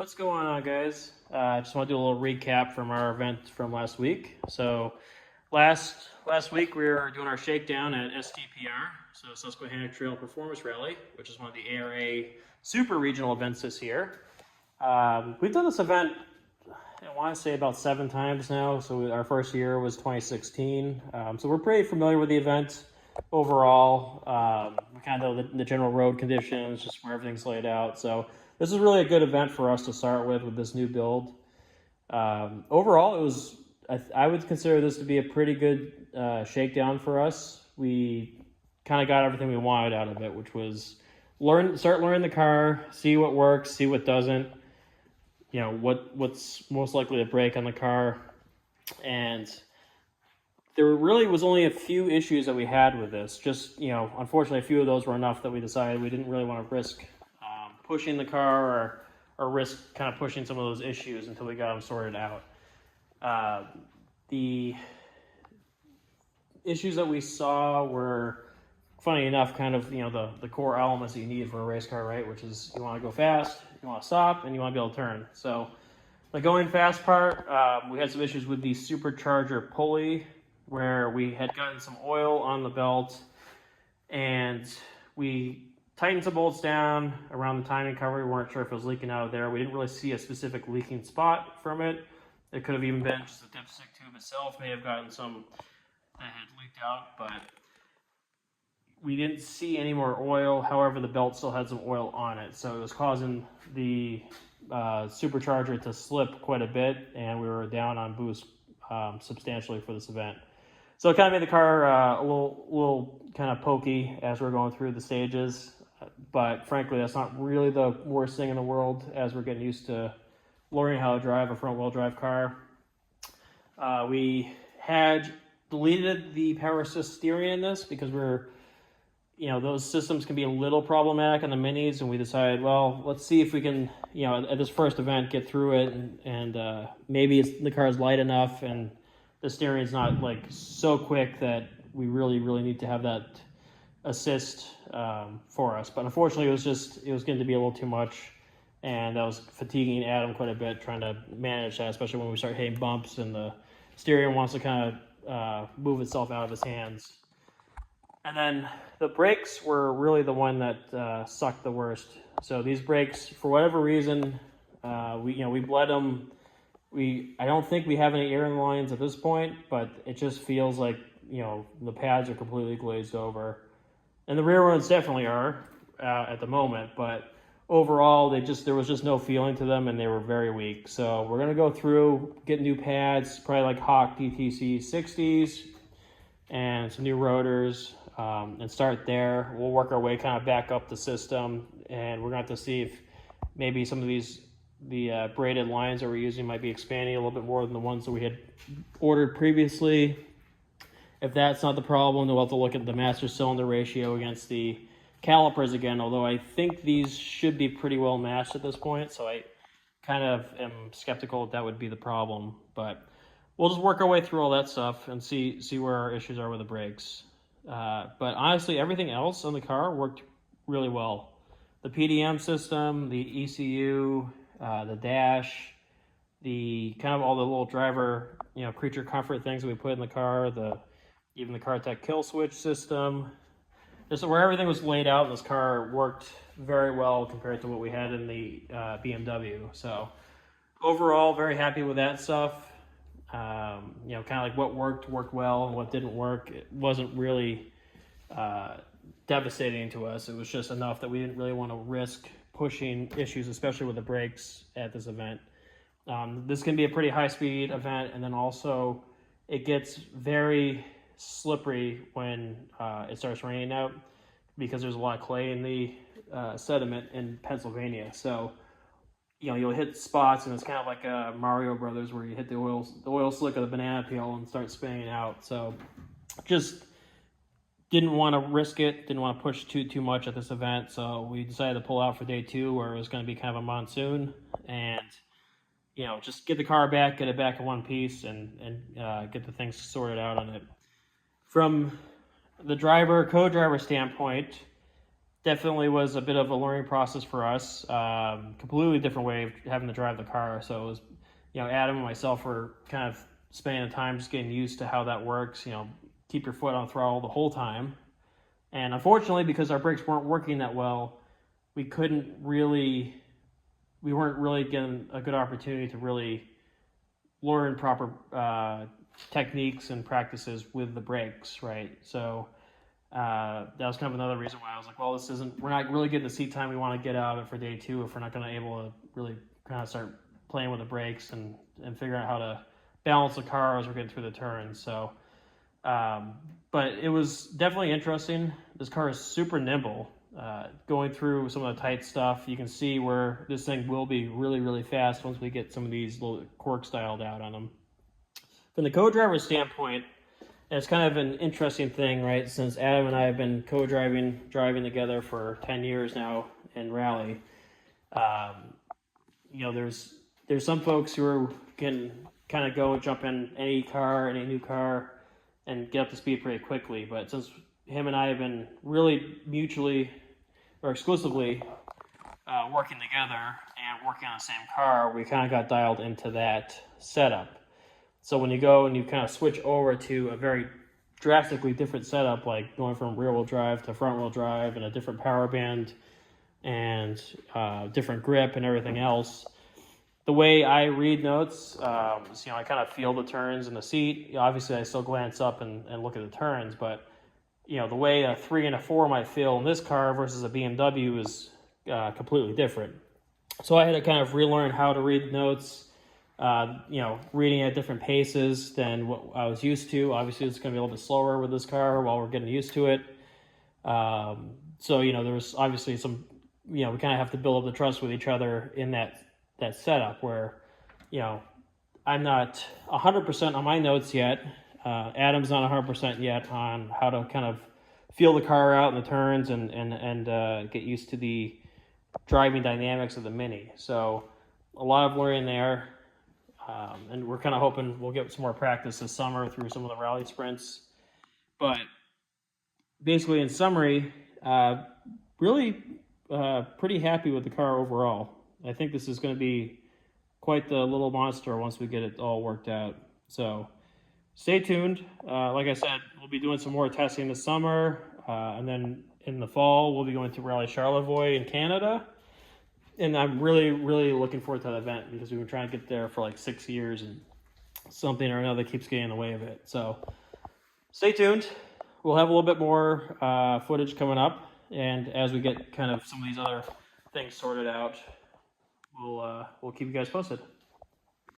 What's going on, guys? I just want to do a little recap from our event from last week. So last week we were doing our shakedown at STPR, so Susquehanna Trail Performance Rally, which is one of the ARA super regional events this year. We've done this event, I want to say about 7 times now. So our first year was 2016. So we're pretty familiar with the event overall. We kind of know the general road conditions, just where everything's laid out. So this is really a good event for us to start with this new build. Overall, it was, I would consider this to be a pretty good shakedown for us. We kind of got everything we wanted out of it, which was start learning the car, see what works, see what doesn't, you know, what's most likely to break on the car. And there really was only a few issues that we had with this. Just, you know, unfortunately, a few of those were enough that we decided we didn't really want to risk pushing the car or risk kind of pushing some of those issues until we got them sorted out. The issues that we saw were, funny enough, kind of, you know, the core elements that you need for a race car, right? Which is you want to go fast, you want to stop, and you want to be able to turn. So the going fast part, we had some issues with the supercharger pulley where we had gotten some oil on the belt and we tightened some bolts down around the timing cover. We weren't sure if it was leaking out of there. We didn't really see a specific leaking spot from it. It could have even been just the dipstick tube itself may have gotten some that had leaked out, but we didn't see any more oil. However, the belt still had some oil on it, so it was causing the supercharger to slip quite a bit, and we were down on boost substantially for this event. So it kind of made the car a little kind of pokey as we're going through the stages. But frankly, that's not really the worst thing in the world as we're getting used to learning how to drive a front-wheel drive car. We had deleted the power assist steering in this because those systems can be a little problematic on the minis, and we decided, well, let's see if we can, you know, at this first event, get through it, and maybe the car is light enough and the steering is not like so quick that we really need to have that assist for us. But unfortunately, it was getting to be a little too much, and that was fatiguing Adam quite a bit trying to manage that, especially when we start hitting bumps and the steering wants to kind of move itself out of his hands. And then the brakes were really the one that sucked the worst. So these brakes, for whatever reason, we bled them. I don't think we have any air in the lines at this point, but it just feels like, you know, the pads are completely glazed over. And the rear ones definitely are at the moment, but overall, there was just no feeling to them, and they were very weak. So we're gonna go through, get new pads, probably like Hawk DTC 60s, and some new rotors, and start there. We'll work our way kind of back up the system, and we're gonna have to see if maybe some of the braided lines that we're using might be expanding a little bit more than the ones that we had ordered previously. If that's not the problem, then we'll have to look at the master cylinder ratio against the calipers again, although I think these should be pretty well matched at this point, so I kind of am skeptical that would be the problem. But we'll just work our way through all that stuff and see where our issues are with the brakes. But honestly, everything else on the car worked really well. The PDM system, the ECU, the dash, the kind of all the little driver, you know, creature comfort things that we put in the car, even the CarTech kill switch system, just where everything was laid out in this car worked very well compared to what we had in the BMW. So overall, very happy with that stuff. Kind of like what worked well, and what didn't work, it wasn't really devastating to us. It was just enough that we didn't really want to risk pushing issues, especially with the brakes at this event. This can be a pretty high-speed event, and then also it gets very slippery when it starts raining out because there's a lot of clay in the sediment in Pennsylvania. So, you know, you'll hit spots and it's kind of like Mario Brothers where you hit the oil slick of the banana peel and start spinning out. So just didn't want to risk it, didn't want to push too much at this event. So we decided to pull out for day 2 where it was going to be kind of a monsoon, and, you know, just get the car back, get it back in one piece, and get the things sorted out on it. From the co-driver standpoint, definitely was a bit of a learning process for us. Completely different way of having to drive the car. So it was, Adam and myself were kind of spending the time just getting used to how that works. Keep your foot on the throttle the whole time. And unfortunately, because our brakes weren't working that well, we weren't really getting a good opportunity to really learn proper techniques and practices with the brakes, right? So that was kind of another reason why I was like, well, we're not really getting the seat time we want to get out of it for day 2 if we're not going to able to really kind of start playing with the brakes and figuring out how to balance the car as we're getting through the turns. So, but it was definitely interesting. This car is super nimble. Going through some of the tight stuff, you can see where this thing will be really, really fast once we get some of these little quirks dialed out on them. From the co-driver standpoint, it's kind of an interesting thing, right? Since Adam and I have been driving together for 10 years now in rally. There's some folks who can kind of go and jump in any new car, and get up to speed pretty quickly. But since him and I have been really mutually or exclusively working together and working on the same car, we kind of got dialed into that setup. So when you go and you kind of switch over to a very drastically different setup, like going from rear-wheel drive to front-wheel drive and a different power band and different grip and everything else, the way I read notes, I kind of feel the turns in the seat. Obviously, I still glance up and look at the turns, but the way a 3 and a 4 might feel in this car versus a BMW is completely different. So I had to kind of relearn how to read notes. Reading at different paces than what I was used to. Obviously, it's going to be a little bit slower with this car while we're getting used to it. There was obviously some, we kind of have to build up the trust with each other in that setup where, I'm not 100% on my notes yet. Adam's not 100% yet on how to kind of feel the car out in the turns and get used to the driving dynamics of the Mini. So a lot of learning there. And we're kind of hoping we'll get some more practice this summer through some of the rally sprints. But basically, in summary, really pretty happy with the car overall. I think this is going to be quite the little monster once we get it all worked out. So stay tuned. Like I said, we'll be doing some more testing this summer. And then in the fall, we'll be going to Rally Charlevoix in Canada. And I'm really, really looking forward to that event because we've been trying to get there for like 6 years and something or another keeps getting in the way of it. So stay tuned. We'll have a little bit more footage coming up. And as we get kind of some of these other things sorted out, we'll keep you guys posted.